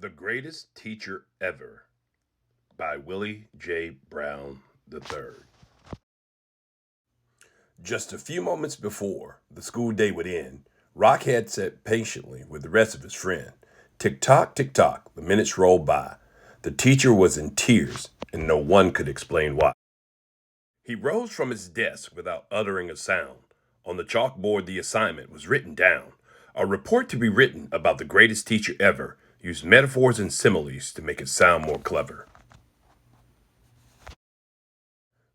The Greatest Teacher Ever by Willie J. Brown III. Just a few moments before the school day would end, Rockhead sat patiently with the rest of his friend. Tick-tock, tick-tock, the minutes rolled by. The teacher was in tears, and no one could explain why. He rose from his desk without uttering a sound. On the chalkboard, the assignment was written down. A report to be written about the greatest teacher ever used metaphors and similes to make it sound more clever.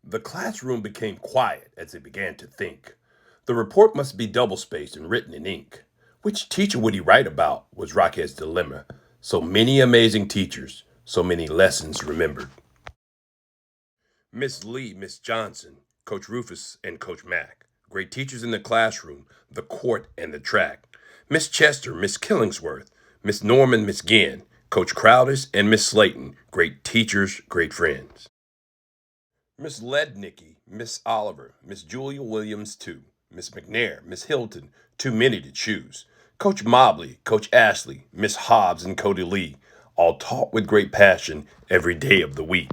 The classroom became quiet as they began to think. The report must be double-spaced and written in ink. Which teacher would he write about was Rockhead's dilemma. So many amazing teachers, so many lessons remembered. Miss Lee, Miss Johnson, Coach Rufus, and Coach Mack. Great teachers in the classroom, the court, and the track. Miss Chester, Miss Killingsworth, Miss Norman, Miss Ginn, Coach Crowdis, and Miss Slayton. Great teachers, great friends. Miss Lednicki, Miss Oliver, Miss Julia Williams, too. Miss McNair, Miss Hilton, too many to choose. Coach Mobley, Coach Ashley, Miss Hobbs, and Cody Lee, all taught with great passion every day of the week.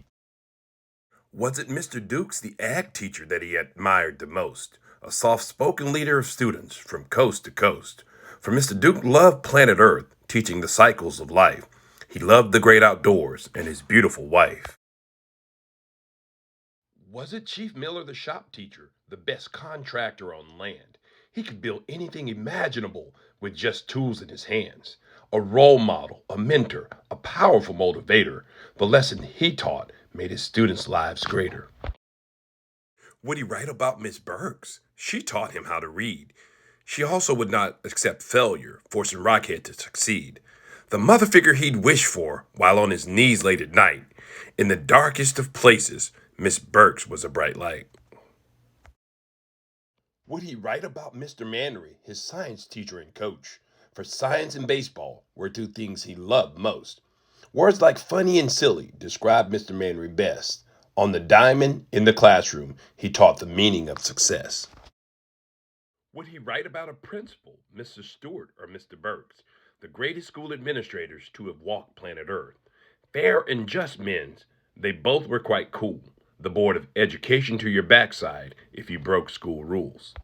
Was it Mr. Dukes, the ag teacher, that he admired the most? A soft-spoken leader of students from coast to coast. For Mr. Duke loved planet Earth, teaching the cycles of life. He loved the great outdoors and his beautiful wife. Was it Chief Miller, the shop teacher, the best contractor on land? He could build anything imaginable with just tools in his hands. A role model, a mentor, a powerful motivator. The lesson he taught made his students' lives greater. Would he write about Miss Burks? She taught him how to read. She also would not accept failure, forcing Rockhead to succeed. The mother figure he'd wish for while on his knees late at night. In the darkest of places, Miss Burks was a bright light. Would he write about Mr. Mannery, his science teacher and coach? For science and baseball were two things he loved most. Words like funny and silly describe Mr. Mannery best. On the diamond, in the classroom, he taught the meaning of success. Would he write about a principal, Mr. Stewart or Mr. Burks, the greatest school administrators to have walked planet Earth? Fair and just men, they both were quite cool. The Board of Education to your backside if you broke school rules.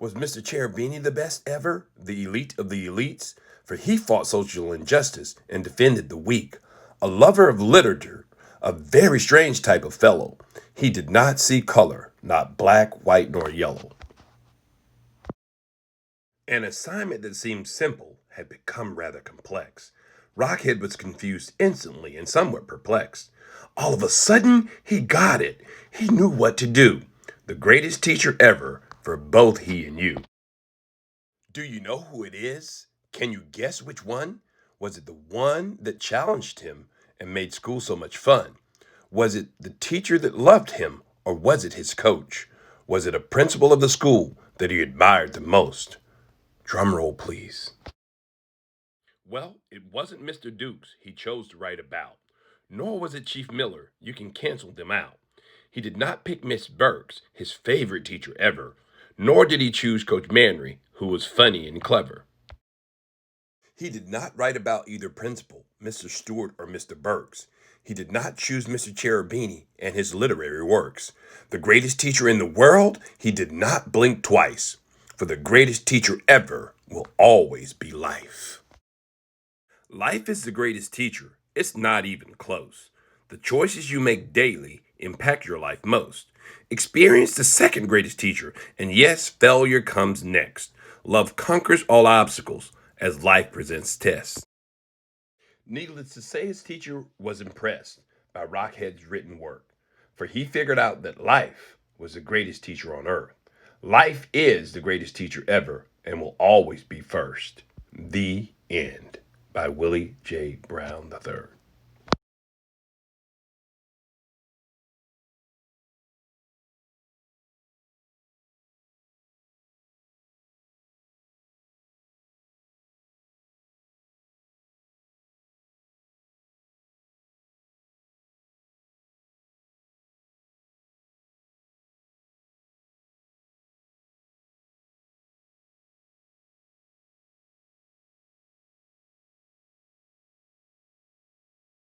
Was Mr. Cherubini the best ever, the elite of the elites? For he fought social injustice and defended the weak. A lover of literature, a very strange type of fellow. He did not see color, not black, white, nor yellow. An assignment that seemed simple had become rather complex. Rockhead was confused instantly and somewhat perplexed. All of a sudden, he got it. He knew what to do. The greatest teacher ever for both he and you. Do you know who it is? Can you guess which one? Was it the one that challenged him and made school so much fun? Was it the teacher that loved him, or was it his coach? Was it a principal of the school that he admired the most? Drum roll, please. Well, it wasn't Mr. Dukes he chose to write about, nor was it Chief Miller. You can cancel them out. He did not pick Miss Burks, his favorite teacher ever, nor did he choose Coach Manry, who was funny and clever. He did not write about either principal, Mr. Stewart or Mr. Burks. He did not choose Mr. Cherubini and his literary works. The greatest teacher in the world, he did not blink twice. For the greatest teacher ever will always be life. Life is the greatest teacher. It's not even close. The choices you make daily impact your life most. Experience the second greatest teacher, and yes, failure comes next. Love conquers all obstacles as life presents tests. Needless to say, his teacher was impressed by Rockhead's written work, for he figured out that life was the greatest teacher on earth. Life is the greatest teacher ever and will always be first. The End by Willie J. Brown III.